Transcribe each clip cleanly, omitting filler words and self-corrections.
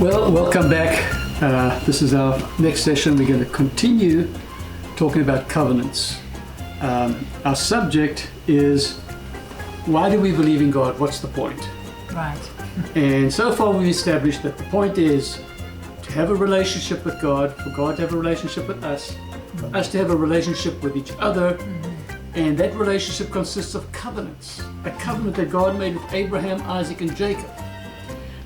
Well, welcome back. This is our next session. We're going to continue talking about covenants. Our subject is, why do we believe in God? What's the point? Right. And so far we've established that the point is to have a relationship with God, for God to have a relationship with us, for us to have a relationship with each other, and that relationship consists of covenants. A covenant that God made with Abraham, Isaac, and Jacob.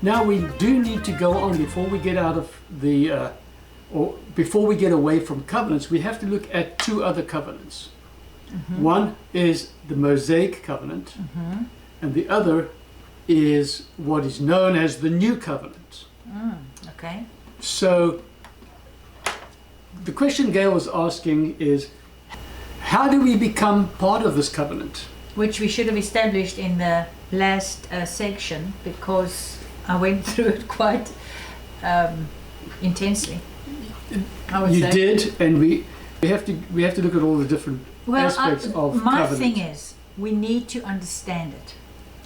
Now we do need to go on before we get out of the, or before we get away from covenants. We have to look at two other covenants. One is the Mosaic covenant, and the other is what is known as the New Covenant. Okay. So the question Gail was asking is, how do we become part of this covenant? Which we should have established in the last section, because I went through it quite intensely. I would You say. did, and we have to look at all the different aspects of my covenant. thing is, we need to understand it.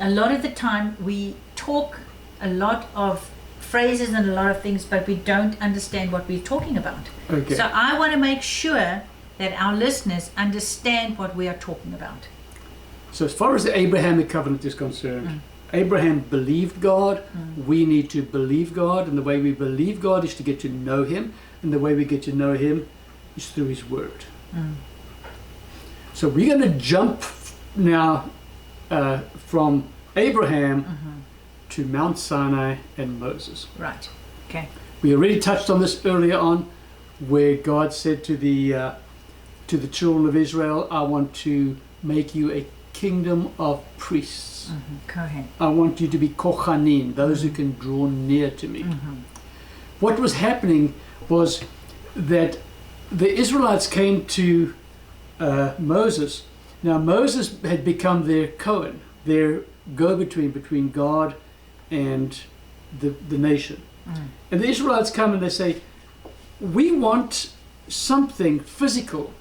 A lot of the time we talk a lot of phrases and a lot of things, but we don't understand what we're talking about. Okay. So I want to make sure that our listeners understand what we are talking about. So as far as the Abrahamic covenant is concerned, Abraham believed God. We need to believe God, and the way we believe God is to get to know Him, and the way we get to know Him is through His Word. So we're going to jump now from Abraham to Mount Sinai and Moses. Right. Okay. We already touched on this earlier on, where God said to the children of Israel, "I want to make you a kingdom of priests. Go ahead. I want you to be kohanim, those who can draw near to me." What was happening was that the Israelites came to Moses. Now Moses had become their Cohen, their go-between God and the nation. And the Israelites come and they say, "We want something physical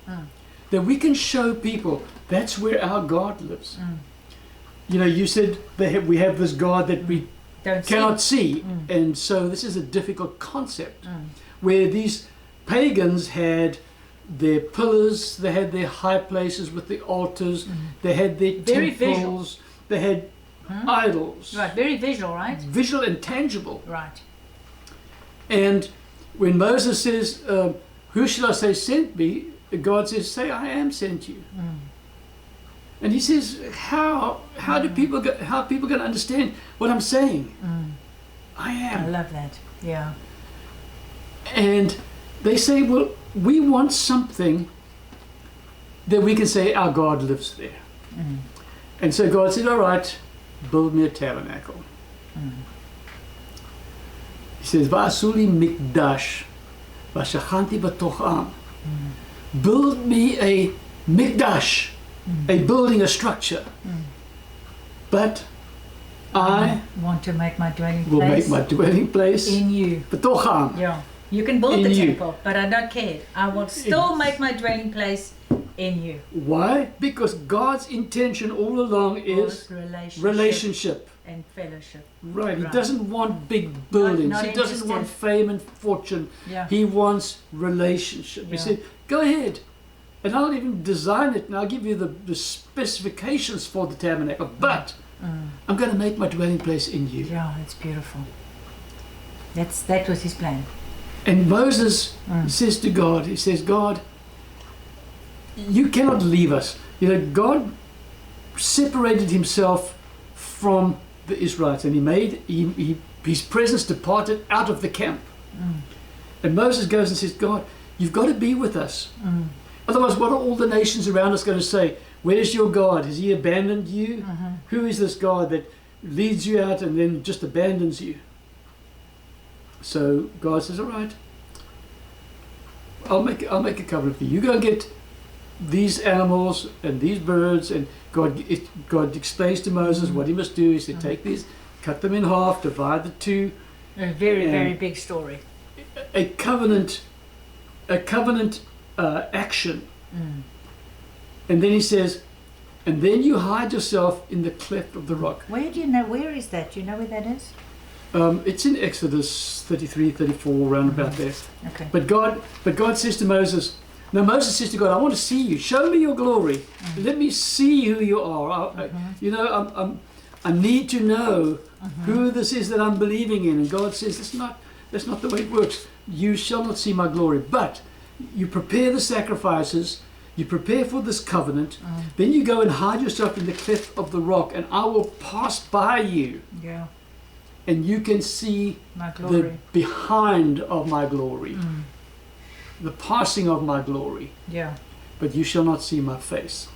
that we can show people. That's where our God lives." You know, you said we have this God that we cannot see. And so this is a difficult concept, where these pagans had their pillars, they had their high places with the altars, they had their Very temples, they had idols. Right. Very visual, right? Visual and tangible. Right. And when Moses says, "Who shall I say sent me?" God says, "Say, I am sent you." And he says, how are people going to understand what I'm saying? I am. I love that. Yeah. And they say, "Well, we want something that we can say our God lives there." And so God said, "All right, build me a tabernacle." He says, "Va'asuli mikdash, va'shachanti b'tocham." Build me a mikdash, a building, a structure. But I want to make my dwelling will place make my dwelling place in you. b'tocham. Yeah. You can build In the you. temple, but I don't care. I will still make my dwelling place in you. Why? Because God's intention all along is relationship. And fellowship. Right. He Right. doesn't want big buildings. Not He doesn't want interested. fame and fortune. Yeah. He wants relationship. He Yeah. said, "Go ahead, and I'll even design it, and I'll give you the specifications for the tabernacle. But I'm going to make my dwelling place in you." Yeah, it's beautiful. That was his plan. And Moses says to God, he says, "God, you cannot leave us." You know, God separated himself from the Israelites, and his presence departed out of the camp. And Moses goes and says, "God, you've got to be with us. Otherwise, what are all the nations around us going to say? Where's your God? Has he abandoned you? Who is this God that leads you out and then just abandons you?" So God says, "All right, I'll make a covenant for you. You go and get these animals and these birds." And God explains to Moses what he must do. He said, "Take these, cut them in half, divide the two." A very big story. A covenant action. And then he says, "And then you hide yourself in the cleft of the rock." Where do you know? Where is that? Do you know where that is? It's in Exodus 33, 34, around about there. Okay. But God says to Moses, now Moses says to God, I want to see you. Show me your glory. Let me see who you are. I need to know who this is that I'm believing in. And God says, that's not the way it works. You shall not see my glory. But you prepare the sacrifices. You prepare for this covenant. Then you go and hide yourself in the cleft of the rock. And I will pass by you. Yeah. And you can see My glory. the behind of my glory. The passing of my glory. Yeah. But you shall not see my face.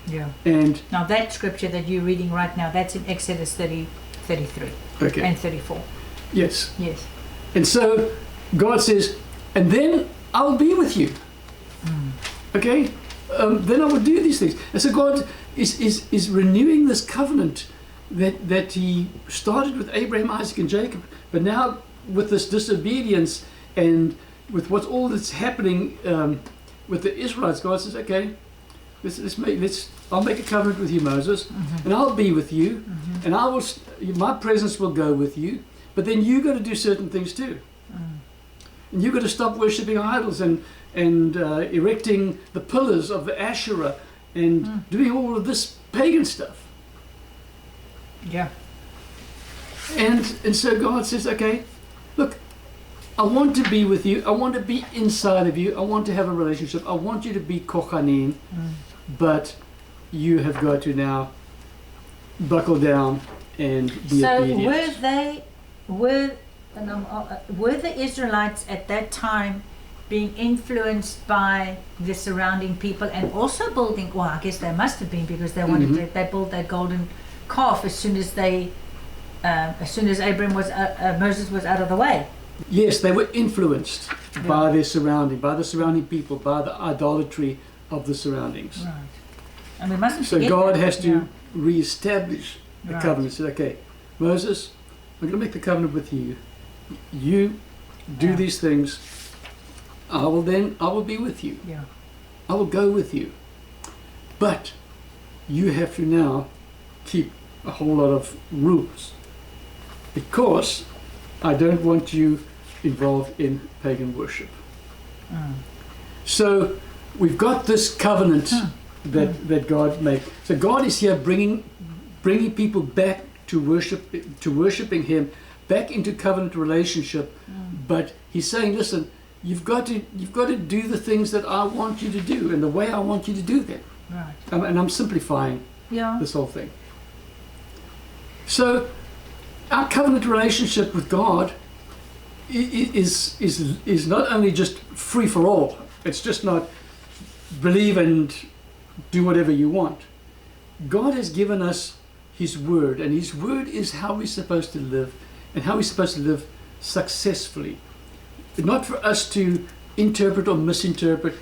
Yeah. And Now that scripture that you're reading right now, that's in Exodus 30, 33 okay. and 34. Yes. Yes. And so God says, and then I'll be with you. Okay? Then I will do these things. And so God is renewing this covenant that he started with Abraham, Isaac, and Jacob. But now with this disobedience and with what's all that's happening with the Israelites, God says, okay, I'll make a covenant with you, Moses, and I'll be with you, and my presence will go with you. But then you got to do certain things too, and you got to stop worshiping idols and erecting the pillars of the Asherah and doing all of this pagan stuff. Yeah. And so God says, okay, look, I want to be with you. I want to be inside of you. I want to have a relationship. I want you to be kohanim, but you have got to now buckle down and be obedient. So were the Israelites at that time being influenced by the surrounding people and also building? Well, I guess they must have been, because they wanted to, they built that golden calf as soon as Moses was out of the way. Yes, they were influenced by their surrounding, by the surrounding people, by the idolatry of the surroundings. Right. And we mustn't So forget God that. has to re-establish the Right. covenant. He said, okay, Moses, I'm going to make the covenant with you. You do these things. I will be with you. Yeah. I will go with you. But you have to now keep a whole lot of rules, because I don't want you involved in pagan worship. So we've got this covenant that God made. So God is here bringing people back to worshiping Him, back into covenant relationship. But He's saying, listen, you've got to do the things that I want you to do, and the way I want you to do them. Right. And I'm simplifying this whole thing. So our covenant relationship with God is not only just free for all. It's just not believe and do whatever you want. God has given us His Word, and His Word is how we're supposed to live, and how we're supposed to live successfully. Not for us to interpret or misinterpret.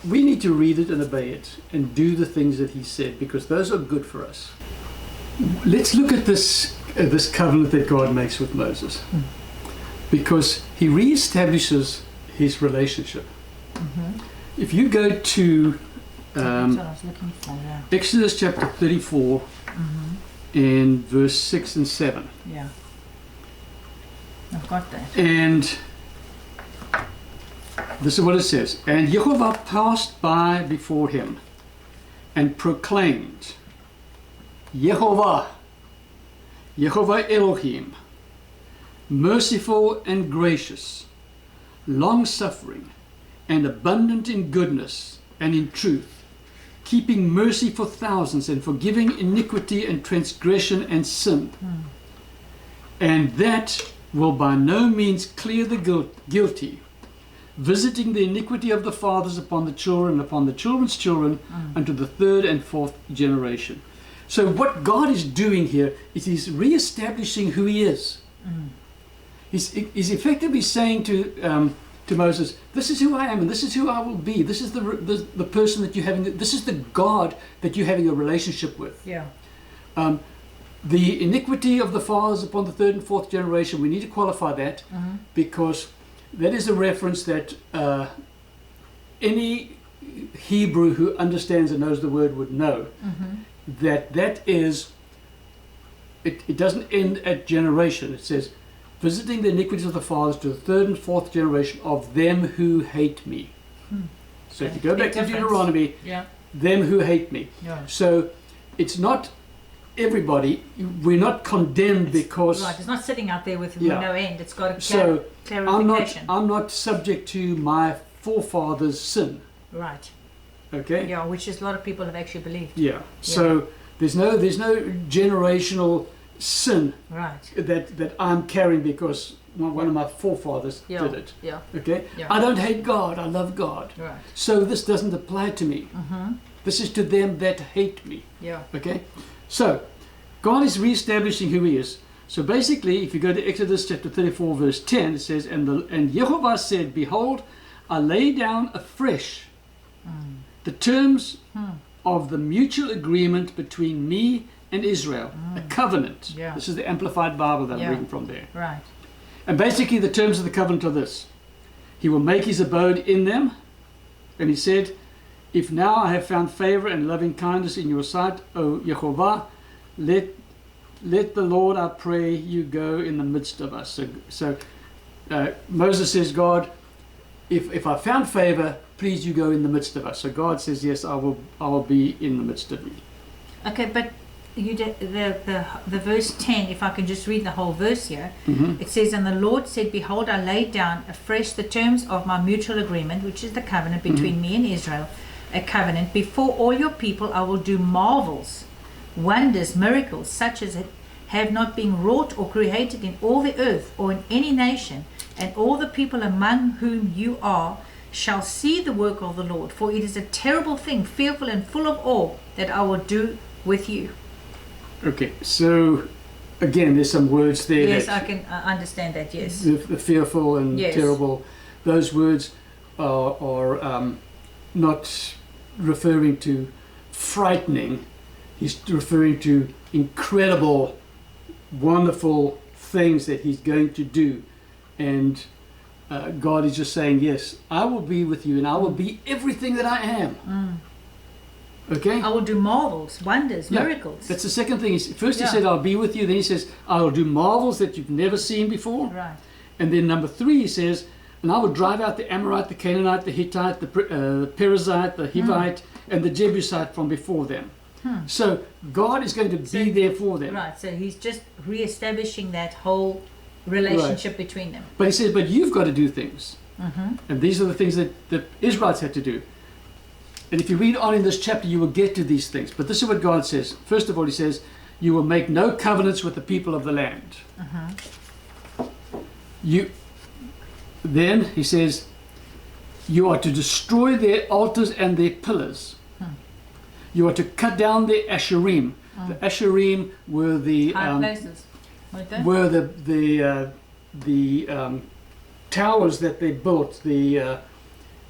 We need to read it and obey it and do the things that He said, because those are good for us. Let's look at this covenant that God makes with Moses, because He reestablishes His relationship. If you go to That's what I was looking for. Yeah. Exodus chapter 34 and verse 6 and 7. Yeah. I've got that. And this is what it says. And Jehovah passed by before him and proclaimed, Jehovah Elohim, merciful and gracious, long-suffering and abundant in goodness and in truth, keeping mercy for thousands and forgiving iniquity and transgression and sin. And that will by no means clear the guilty, visiting the iniquity of the fathers upon the children, upon the children's children, unto the third and fourth generation. So what God is doing here is He's re-establishing who He is. He's effectively saying to Moses, this is who I am and this is who I will be. This is the person that you're having, this is the God that you're having a relationship with. Yeah. The iniquity of the fathers upon the third and fourth generation, we need to qualify that, because that is a reference that any Hebrew who understands and knows the word would know. That is it doesn't end at generation. It says, visiting the iniquities of the fathers to the third and fourth generation of them who hate me. So if you go back to Deuteronomy, them who hate me. So it's not everybody. We're not condemned because right. It's not sitting out there with no end. It's got a clarification. I'm not subject to my forefathers' sin. Right. Okay. Yeah, which is a lot of people have actually believed. Yeah. So there's no generational sin that I'm carrying because one of my forefathers did it. Yeah. Okay. Yeah. I don't hate God. I love God. Right. So this doesn't apply to me. This is to them that hate me. Yeah. Okay. So God is reestablishing who He is. So basically, if you go to Exodus chapter 34, verse 10, it says, "And Yehovah said, Behold, I lay down afresh the terms of the mutual agreement between me and Israel, a covenant." Yeah. This is the Amplified Bible that I'm reading from there. Right. And basically the terms of the covenant are this. He will make His abode in them. And He said, "If now I have found favor and loving kindness in your sight, O Yehovah, let the Lord, I pray you, go in the midst of us." So Moses says, God, if I found favor, please you go in the midst of us. So God says, yes, I will be in the midst of you. Okay, but you did the verse 10, if I can just read the whole verse here. It says, "And the Lord said, Behold, I laid down afresh the terms of my mutual agreement," which is the covenant between me and Israel, a covenant. "Before all your people I will do marvels, wonders, miracles, such as have not been wrought or created in all the earth or in any nation, and all the people among whom you are shall see the work of the Lord, for it is a terrible thing, fearful and full of awe, that I will do with you." Okay, so again, there's some words there. Yes, I can understand that, yes. The fearful and terrible, those words are not referring to frightening. He's referring to incredible, wonderful things that He's going to do. And God is just saying, yes, I will be with you and I will be everything that I am. Okay? I will do marvels, wonders, miracles. That's the second thing. First He said, I'll be with you. Then He says, I will do marvels that you've never seen before. Right. And then number 3, He says, and I will drive out the Amorite, the Canaanite, the Hittite, the Perizzite, the Hivite, and the Jebusite from before them. So God is going to be there for them. Right, so He's just re-establishing that whole relationship between them. But He says, but you've got to do things. And these are the things that the Israelites had to do. And if you read on in this chapter, you will get to these things. But this is what God says. First of all, He says, you will make no covenants with the people of the land. Then He says, you are to destroy their altars and their pillars. You are to cut down the Asherim. The Asherim were the high places. Were the towers that they built, the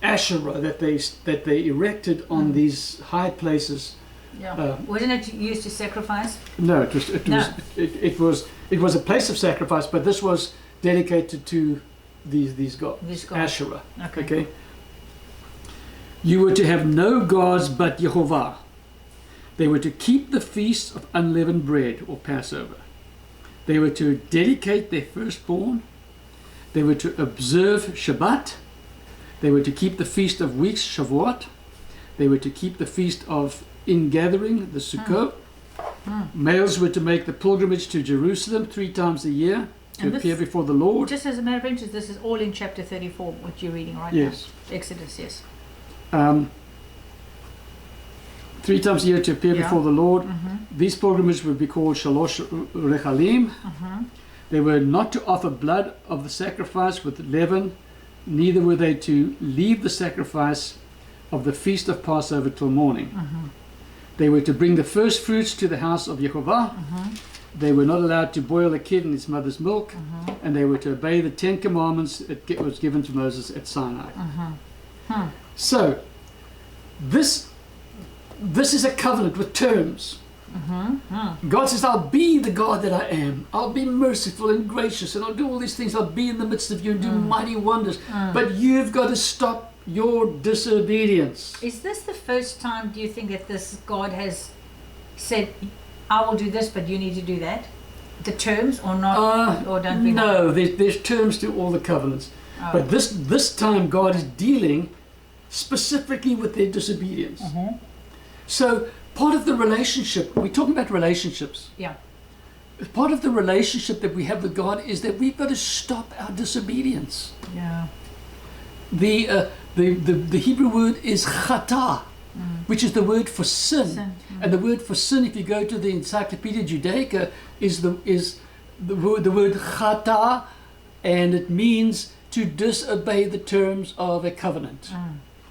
Asherah that they erected on these high places. Yeah. Wasn't it used to sacrifice? No, it was a place of sacrifice, but this was dedicated to these gods, Asherah. Okay. You were to have no gods but Yehovah. They were to keep the feast of unleavened bread, or Passover. They were to dedicate their firstborn. They were to observe Shabbat. They were to keep the feast of weeks, Shavuot. They were to keep the feast of ingathering, the Sukkot. Males were to make the pilgrimage to Jerusalem 3 times a year to appear before the Lord. Just as a matter of interest, this is all in chapter 34, what you're reading right now. Exodus, yes. 3 times a year to appear before the Lord. These pilgrimages would be called Shalosh Rechalim. They were not to offer blood of the sacrifice with leaven, neither were they to leave the sacrifice of the feast of Passover till morning. They were to bring the first fruits to the house of Yehovah. They were not allowed to boil a kid in its mother's milk, and they were to obey the 10 commandments that was given to Moses at Sinai. So, this is a covenant with terms. God says, I'll be the God that I am. I'll be merciful and gracious, and I'll do all these things. I'll be in the midst of you and do mighty wonders. But you've got to stop your disobedience. Is this the first time, do you think, that this God has said, I will do this, but you need to do that? the terms or not? Or don't we no, there's terms to all the covenants. Oh. But this time God is dealing specifically with their disobedience. So part of the relationship, we're talking about relationships. Yeah. Part of the relationship that we have with God is that we've got to stop our disobedience. Yeah. The Hebrew word is chata, which is the word for sin. And the word for sin, if you go to the Encyclopedia Judaica, is the word chata, and it means to disobey the terms of a covenant.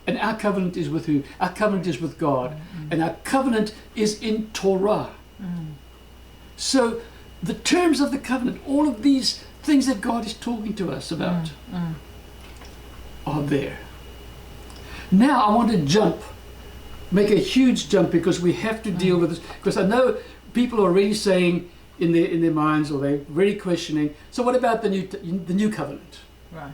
And our covenant is with who? Our covenant is with God. And our covenant is in Torah. So the terms of the covenant, all of these things that God is talking to us about are there. Now I want to make a huge jump, because we have to deal with this. Because I know people are already saying in their minds, or they're really questioning, so what about the new covenant? Right.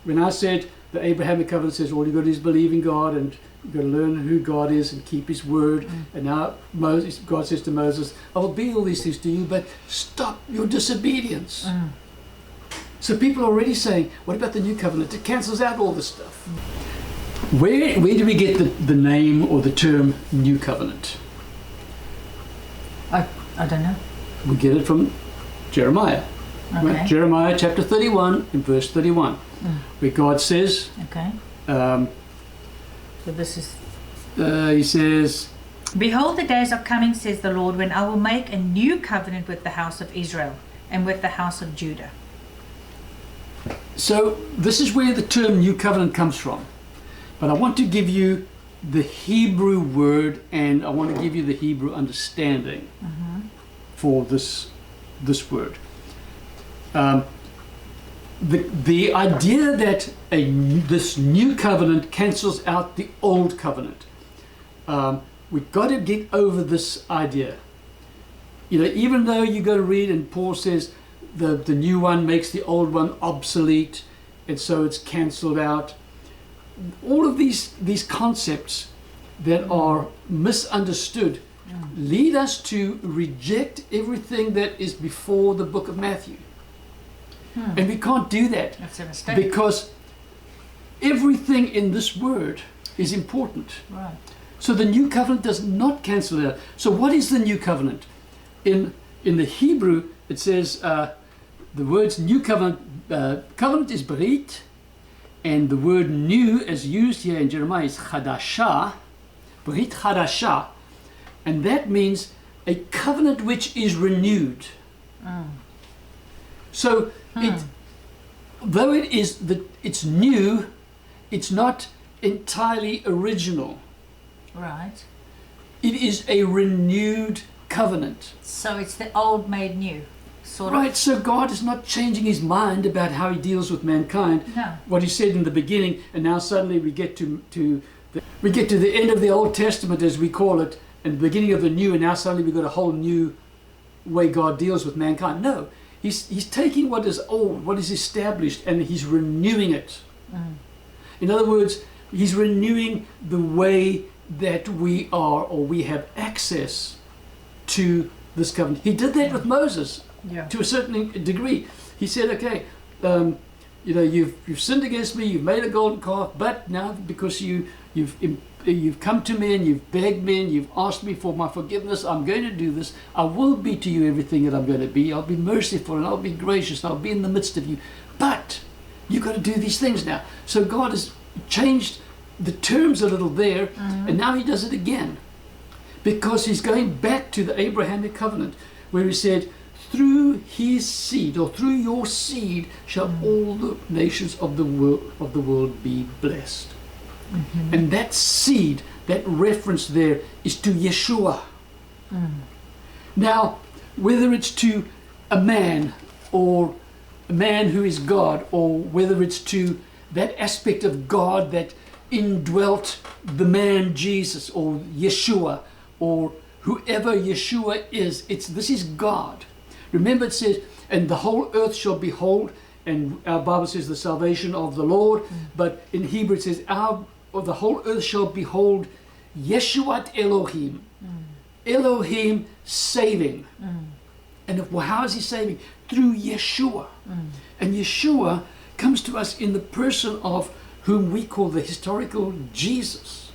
When I said the Abrahamic covenant says all you've got to do is believe in God, and you've got to learn who God is and keep his word. And now God says to Moses, I will be all these things to you, but stop your disobedience. So people are already saying, what about the new covenant? It cancels out all this stuff. Where do we get the name or the term new covenant? I don't know. We get it from Jeremiah. Okay. Right? Jeremiah chapter 31 and verse 31, where God says, so this is, he says, behold, the days are coming, says the Lord, when I will make a new covenant with the house of Israel and with the house of Judah. So this is where the term new covenant comes from. But I want to give you the Hebrew word, and I want to give you the Hebrew understanding for this word. The idea that this new covenant cancels out the old covenant. We've got to get over this idea. Even though you go to read, and Paul says the new one makes the old one obsolete, and so it's cancelled out. All of these concepts that are misunderstood lead us to reject everything that is before the book of Matthew. And we can't do that. That's a mistake. Because everything in this word is important. Right. So the new covenant does not cancel it out. So what is the new covenant? In the Hebrew, it says the words new covenant. Covenant is brit, and the word new as used here in Jeremiah is chadasha, brit chadasha, and that means a covenant which is renewed. So though it's new, it's not entirely original. Right. It is a renewed covenant. So it's the old made new, sort of. Right, so God is not changing his mind about how he deals with mankind. No. What he said in the beginning, and now suddenly we get to the end of the Old Testament, as we call it, and the beginning of the new, and now suddenly we've got a whole new way God deals with mankind. No, he's taking what is old, what is established, and he's renewing it. In other words, he's renewing the way that we are, or we have access to this covenant. He did that with Moses to a certain degree. He said, okay, you've sinned against me, you've made a golden calf, but now because you've come to me and you've begged me and you've asked me for my forgiveness, I'm going to do this. I will be to you everything that I'm going to be. I'll be merciful and I'll be gracious and I'll be in the midst of you. But you've got to do these things now. So God has changed the terms a little there, and now he does it again, because he's going back to the Abrahamic covenant, where he said, through his seed, or through your seed, shall all the nations of the world be blessed. And that seed, that reference there, is to Yeshua. Now, whether it's to a man, or a man who is God, or whether it's to that aspect of God that indwelt the man Jesus, or Yeshua, or whoever Yeshua is, this is God. Remember, it says, and the whole earth shall behold, and our Bible says the salvation of the Lord, but in Hebrew it says the whole earth shall behold Yeshuat Elohim. Elohim saving. And how is he saving? Through Yeshua. And Yeshua comes to us in the person of whom we call the historical Jesus.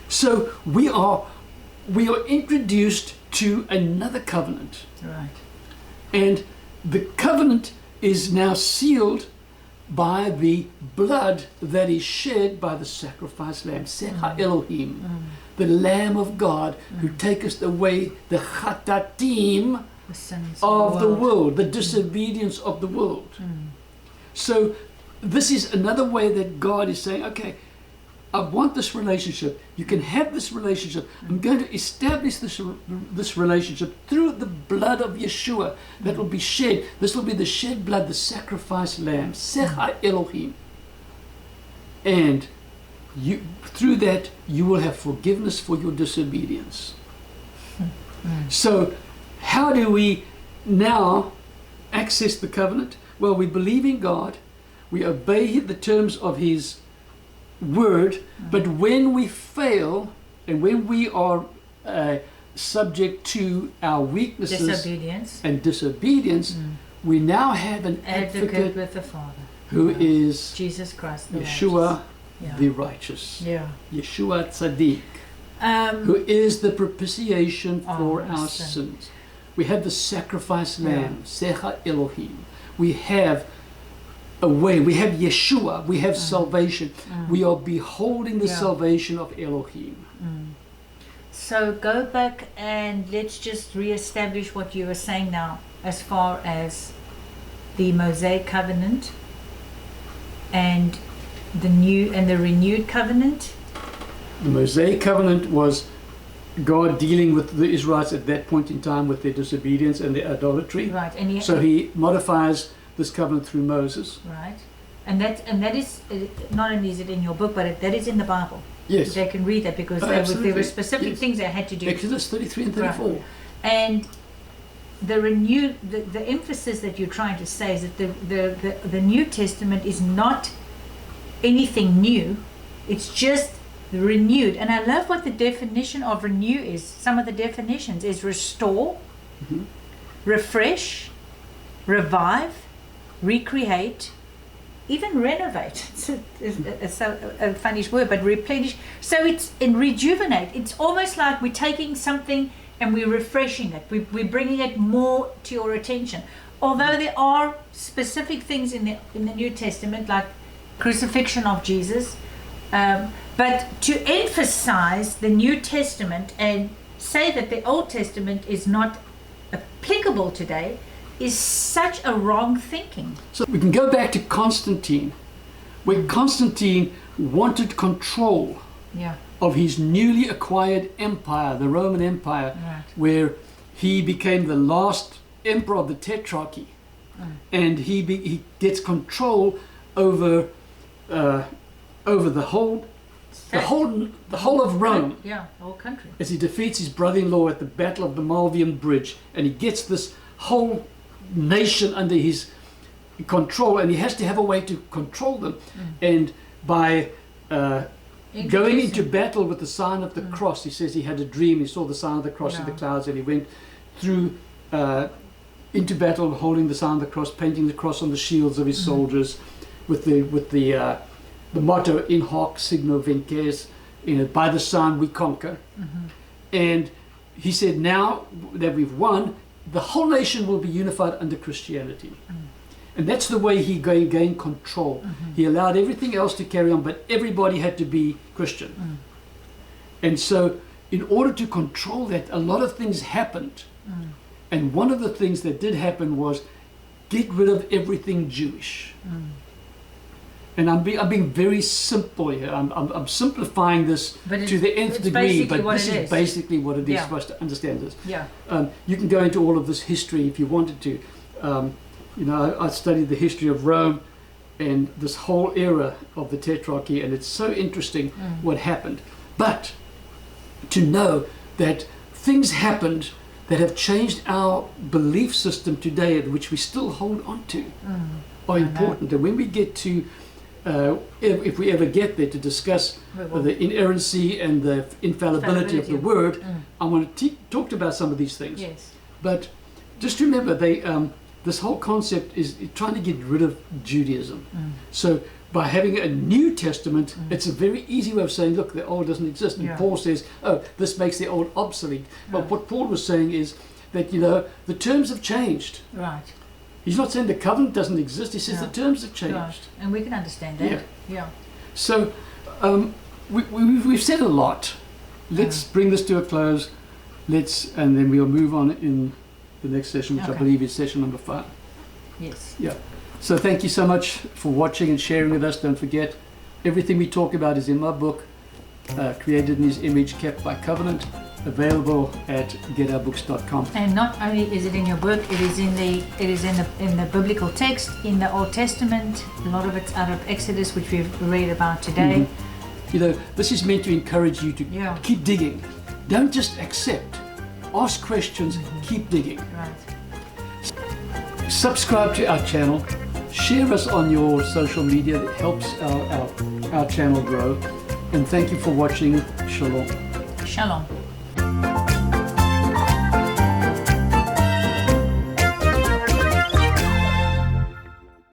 So we are introduced to another covenant. Right. And the covenant is now sealed by the blood that is shed by the sacrificed lamb, Secha Elohim, the Lamb of God, who taketh away the chatatim, The sins of the world, the disobedience of the world. So this is another way that God is saying, okay, I want this relationship. You can have this relationship. I'm going to establish this relationship through the blood of Yeshua that will be shed. This will be the shed blood, the sacrificed lamb, Secha Elohim. And through that, you will have forgiveness for your disobedience. So how do we now access the covenant? Well, we believe in God. We obey the terms of His word, but when we fail and when we are subject to our weaknesses and disobedience, we now have an advocate with the Father, who is Jesus Christ, the Yeshua, righteous. the righteous. Yeah. Yeshua Tzaddik, who is the propitiation for our sins. We have the sacrifice lamb, Secha Elohim. We have a way. We have Yeshua. We have salvation. We are beholding the salvation of Elohim. So go back and let's just re-establish what you were saying now as far as the Mosaic covenant and the new and the renewed covenant. The Mosaic covenant was God dealing with the Israelites at that point in time with their disobedience and their idolatry. Right. And so He modifies this covenant through Moses. Right. And that is not only is it in your book, but that is in the Bible. Yes. They can read that because there were specific things they had to do. Exodus 33 and 34. Right. And the emphasis that you're trying to say is that the New Testament is not anything new. It's just renewed. And I love what the definition of renew is. Some of the definitions is restore, refresh, revive, recreate, even renovate. It's a funny word, but replenish. So it's in rejuvenate. It's almost like we're taking something and we're refreshing it. We're bringing it more to your attention. Although there are specific things in the New Testament, like crucifixion of Jesus, but to emphasize the New Testament and say that the Old Testament is not applicable today is such a wrong thinking. So we can go back to Constantine, where Constantine wanted control of his newly acquired empire, the Roman Empire, where he became the last emperor of the Tetrarchy, and he gets control over the whole of Rome. Yeah, the whole country. As he defeats his brother-in-law at the Battle of the Malvian Bridge, and he gets this whole nation under his control, and he has to have a way to control them. And by going into battle with the sign of the cross, he says he had a dream. He saw the sign of the cross in the clouds, and he went through into battle holding the sign of the cross, painting the cross on the shields of his soldiers, with the motto "In hoc signo vinces," by the sign we conquer. And he said, now that we've won, the whole nation will be unified under Christianity. And that's the way he gained control. He allowed everything else to carry on, but everybody had to be Christian. And so in order to control that, a lot of things happened. And one of the things that did happen was get rid of everything Jewish. And I'm being very simple here. I'm simplifying this to the nth degree, but this is basically what it is for us to understand this. You can go into all of this history if you wanted to. I studied the history of Rome and this whole era of the Tetrarchy, and it's so interesting what happened. But to know that things happened that have changed our belief system today, which we still hold on to, are important. And when we get to if we ever get there to discuss the inerrancy and the infallibility of the word, I want to talk about some of these things. But just remember, this whole concept is trying to get rid of Judaism. So by having a New Testament, it's a very easy way of saying, look, the old doesn't exist. And Paul says, oh, this makes the old obsolete. But what Paul was saying is that, the terms have changed. Right. He's not saying the covenant doesn't exist. He says the terms have changed. Right. And we can understand that. Yeah. So we've said a lot. Let's bring this to a close. And then we'll move on in the next session, which I believe is session number 5. Yes. Yeah. So thank you so much for watching and sharing with us. Don't forget, everything we talk about is in my book, Created in His Image, Kept by Covenant, available at getoutbooks.com. And not only is it in your book, it is in the biblical text, in the Old Testament. A lot of it's out of Exodus, which we've read about today. This is meant to encourage you to keep digging. Don't just accept. Ask questions, keep digging. Right. Subscribe to our channel. Share us on your social media. It helps our channel grow. And thank you for watching. Shalom. Shalom.